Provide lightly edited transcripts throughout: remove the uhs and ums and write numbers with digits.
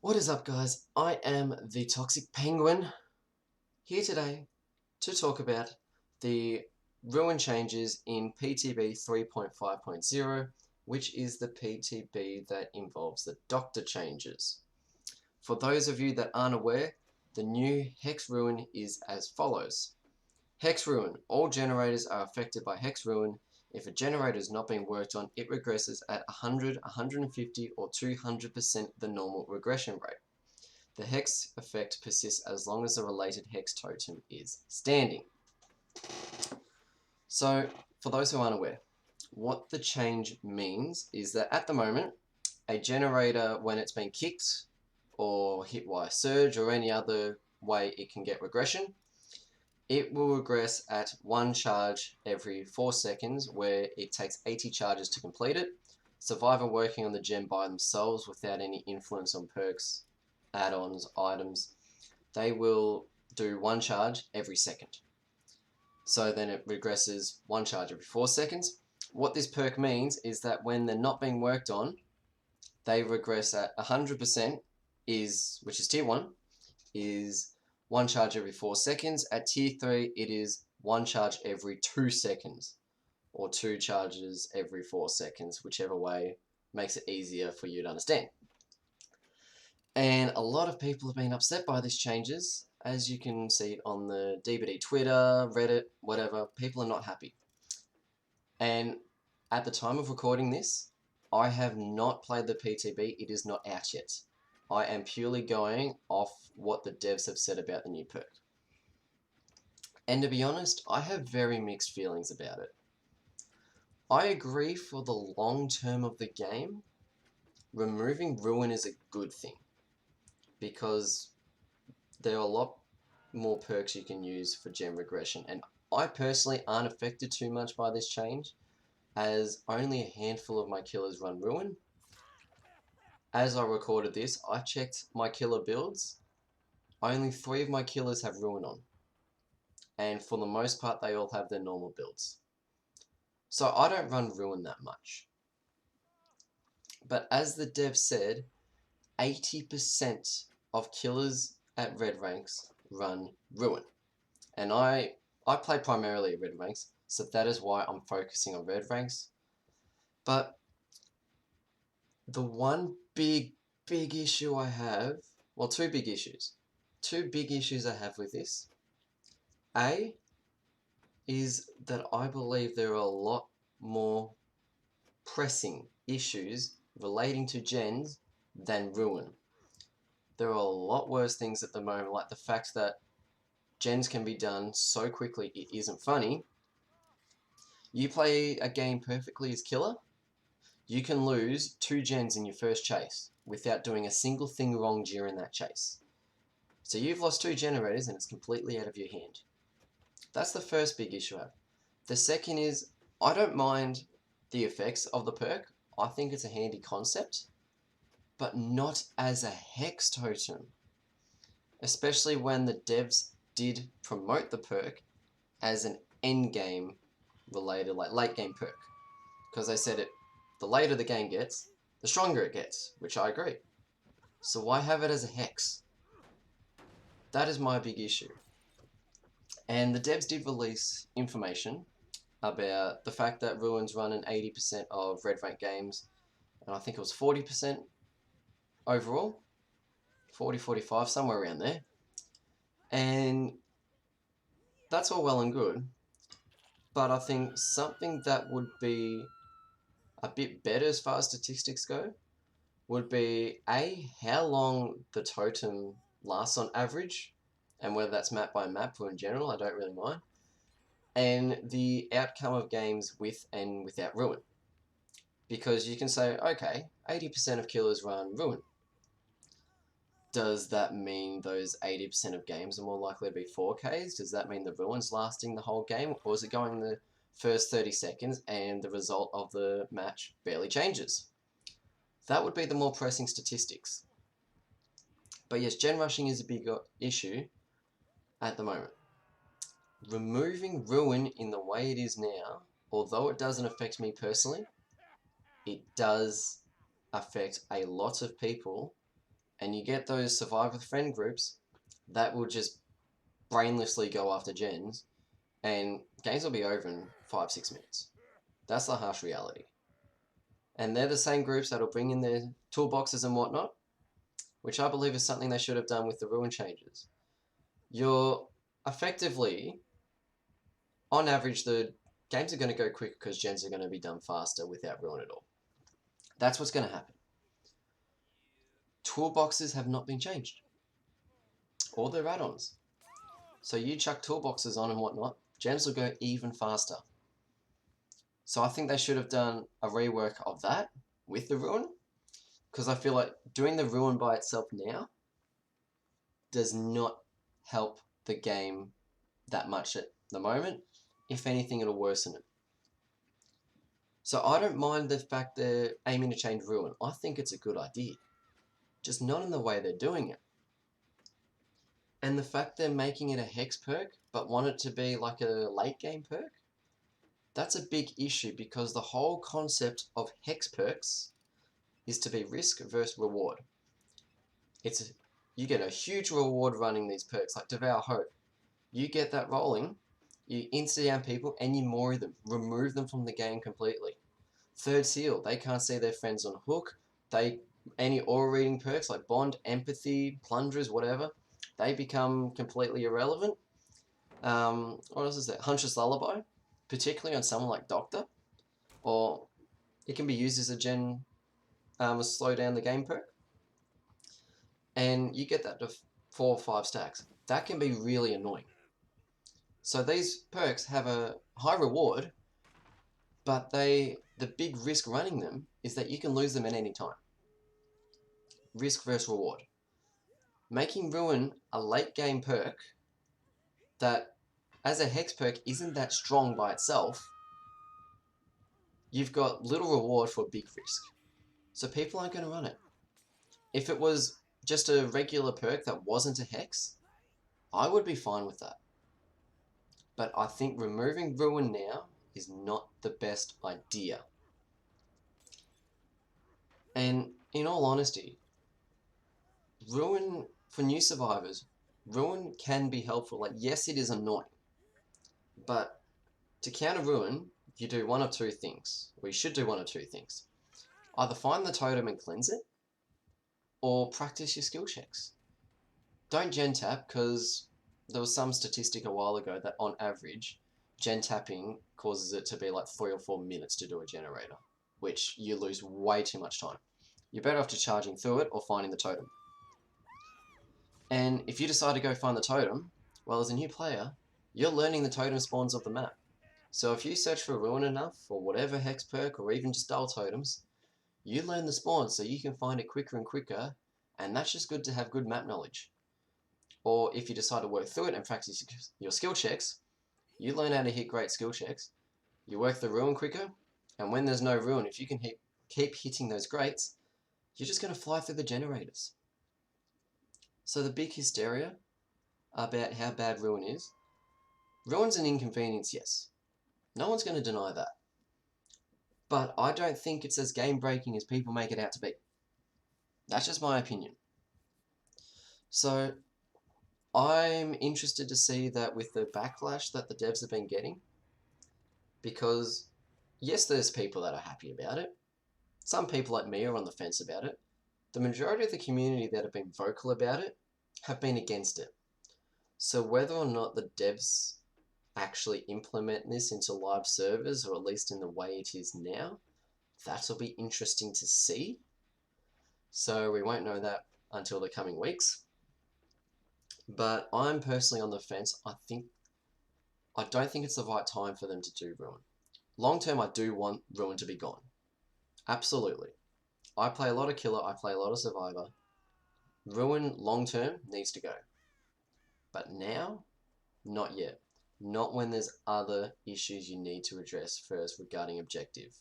What is up, guys? I am the Toxic Penguin, here today to talk about the ruin changes in PTB 3.5.0, which is the PTB that involves the Doctor changes. For those of you that aren't aware, the new Hex Ruin is as follows. Hex Ruin. All generators are affected by Hex Ruin. If a generator is not being worked on, it regresses at 100, 150, or 200% the normal regression rate. The hex effect persists as long as the related hex totem is standing. So, for those who aren't aware, what the change means is that at the moment, a generator, when it's been kicked or hit by a surge or any other way it can get regression, it will regress at 1 charge every 4 seconds, where it takes 80 charges to complete it. Survivor working on the gen by themselves without any influence on perks, add-ons, items, they will do 1 charge every second. So then it regresses 1 charge every 4 seconds. What this perk means is that when they're not being worked on, they regress at 100%, which is tier 1, is 1 charge every 4 seconds. At tier 3, it is 1 charge every 2 seconds, or 2 charges every 4 seconds, whichever way makes it easier for you to understand. And a lot of people have been upset by these changes. As you can see on the DBD Twitter, Reddit, whatever, people are not happy. And at the time of recording this, I have not played the PTB. It is not out yet. I am purely going off what the devs have said about the new perk. And to be honest, I have very mixed feelings about it. I agree for the long term of the game, removing Ruin is a good thing, because there are a lot more perks you can use for gen regression, and I personally aren't affected too much by this change, as only a handful of my killers run Ruin. As I recorded this, I checked my killer builds. Only 3 of my killers have Ruin on, and for the most part they all have their normal builds. So I don't run Ruin that much. But as the dev said, 80% of killers at red ranks run Ruin. And I play primarily at red ranks, so that is why I'm focusing on red ranks. But the one big issue I have, well, 2 big issues. 2 big issues I have with this. A is that I believe there are a lot more pressing issues relating to gens than Ruin. There are a lot worse things at the moment, like the fact that gens can be done so quickly it isn't funny. You play a game perfectly as killer, you can lose 2 gens in your first chase without doing a single thing wrong during that chase. So you've lost 2 generators and it's completely out of your hand. That's the first big issue I have. The second is, I don't mind the effects of the perk. I think it's a handy concept, but not as a hex totem. Especially when the devs did promote the perk as an endgame related, like late game perk. Because they said the later the game gets, the stronger it gets, which I agree. So why have it as a hex? That is my big issue. And the devs did release information about the fact that Ruins run in 80% of red rank games, and I think it was 40% overall, 40, 45, somewhere around there. And that's all well and good, but I think something that would be a bit better as far as statistics go would be how long the totem lasts on average, and whether that's map by map or in general, I don't really mind, and the outcome of games with and without Ruin. Because you can say, okay, 80% of killers run Ruin. Does that mean those 80% of games are more likely to be 4Ks? Does that mean the Ruin's lasting the whole game? Or is it going the first 30 seconds and the result of the match barely changes? That would be the more pressing statistics. But yes, gen rushing is a big issue at the moment. Removing Ruin in the way it is now, although it doesn't affect me personally, it does affect a lot of people and you get those survive with friend groups that will just brainlessly go after gens, and games will be over in 5-6 minutes. That's the harsh reality. And they're the same groups that'll bring in their toolboxes and whatnot, which I believe is something they should have done with the ruin changes. You're effectively, on average, the games are going to go quicker because gens are going to be done faster without ruin at all. That's what's going to happen. Toolboxes have not been changed, or their add-ons. So you chuck toolboxes on and whatnot, gens will go even faster. So I think they should have done a rework of that with the ruin, because I feel like doing the ruin by itself now does not help the game that much at the moment. If anything, it'll worsen it. So I don't mind the fact they're aiming to change ruin. I think it's a good idea, just not in the way they're doing it. And the fact they're making it a hex perk, but want it to be like a late game perk, that's a big issue, because the whole concept of hex perks is to be risk versus reward. You get a huge reward running these perks, like Devour Hope. You get that rolling, you insta down people, and you mori them, remove them from the game completely. Third Seal, they can't see their friends on hook. Any aura reading perks like Bond, Empathy, Plunderers, whatever, they become completely irrelevant. What else is there? Huntress Lullaby, particularly on someone like Doctor, or it can be used as a slow down the game perk, and you get that to 4 or 5 stacks. That can be really annoying. So these perks have a high reward, but the big risk running them is that you can lose them at any time. Risk versus reward. Making Ruin a late game perk that, as a hex perk, isn't that strong by itself, you've got little reward for big risk. So people aren't going to run it. If it was just a regular perk that wasn't a hex, I would be fine with that. But I think removing Ruin now is not the best idea. And in all honesty, Ruin, for new survivors, Ruin can be helpful. Like, yes, it is annoying, but to counter Ruin, you do one of two things. Or you should do one of two things. Either find the totem and cleanse it, or practice your skill checks. Don't gen tap, because there was some statistic a while ago that on average, gen tapping causes it to be like 3 or 4 minutes to do a generator, which you lose way too much time. You're better off just charging through it or finding the totem. And if you decide to go find the totem, well, as a new player, you're learning the totem spawns of the map. So if you search for Ruin enough, or whatever hex perk, or even just dull totems, you learn the spawns so you can find it quicker and quicker, and that's just good to have good map knowledge. Or if you decide to work through it and practice your skill checks, you learn how to hit great skill checks, you work the Ruin quicker, and when there's no Ruin, if you can keep hitting those greats, you're just going to fly through the generators. So the big hysteria about how bad Ruin is, Ruin's an inconvenience, yes. No one's going to deny that. But I don't think it's as game-breaking as people make it out to be. That's just my opinion. So I'm interested to see that with the backlash that the devs have been getting, because yes, there's people that are happy about it. Some people like me are on the fence about it. The majority of the community that have been vocal about it have been against it. So whether or not the devs actually implement this into live servers, or at least in the way it is now, that'll be interesting to see. So we won't know that until the coming weeks. But I'm personally on the fence. I don't think it's the right time for them to do Ruin. Long term, I do want Ruin to be gone. Absolutely. I play a lot of Killer, I play a lot of Survivor. Ruin, long term, needs to go. But now, not yet. Not when there's other issues you need to address first regarding objective.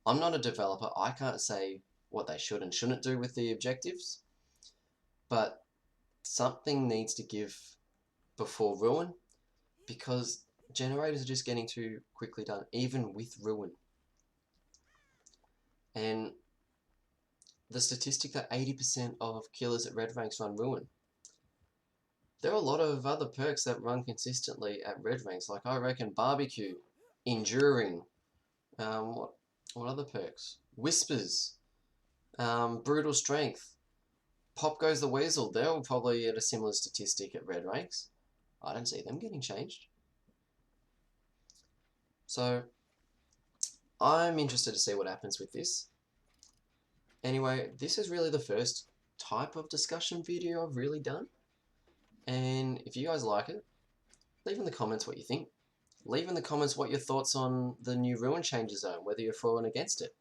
I'm not a developer, I can't say what they should and shouldn't do with the objectives, but something needs to give before Ruin, because generators are just getting too quickly done, even with Ruin. And the statistic that 80% of killers at red ranks run Ruin. There are a lot of other perks that run consistently at red ranks, like I reckon Barbecue, Enduring, what other perks? Whispers, Brutal Strength, Pop Goes the Weasel. They're all probably at a similar statistic at red ranks. I don't see them getting changed. So I'm interested to see what happens with this. Anyway, this is really the first type of discussion video I've really done. And if you guys like it, leave in the comments what you think. Leave in the comments what your thoughts on the new Ruin changes are, whether you're for and against it.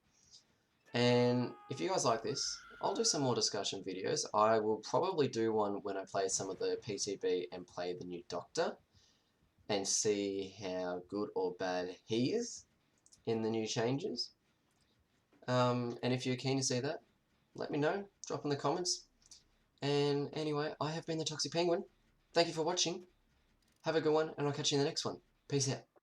And if you guys like this, I'll do some more discussion videos. I will probably do one when I play some of the PTB and play the new Doctor and see how good or bad he is in the new changes. And if you're keen to see that, let me know. Drop in the comments. And anyway, I have been the Toxic Penguin. Thank you for watching. Have a good one, and I'll catch you in the next one. Peace out.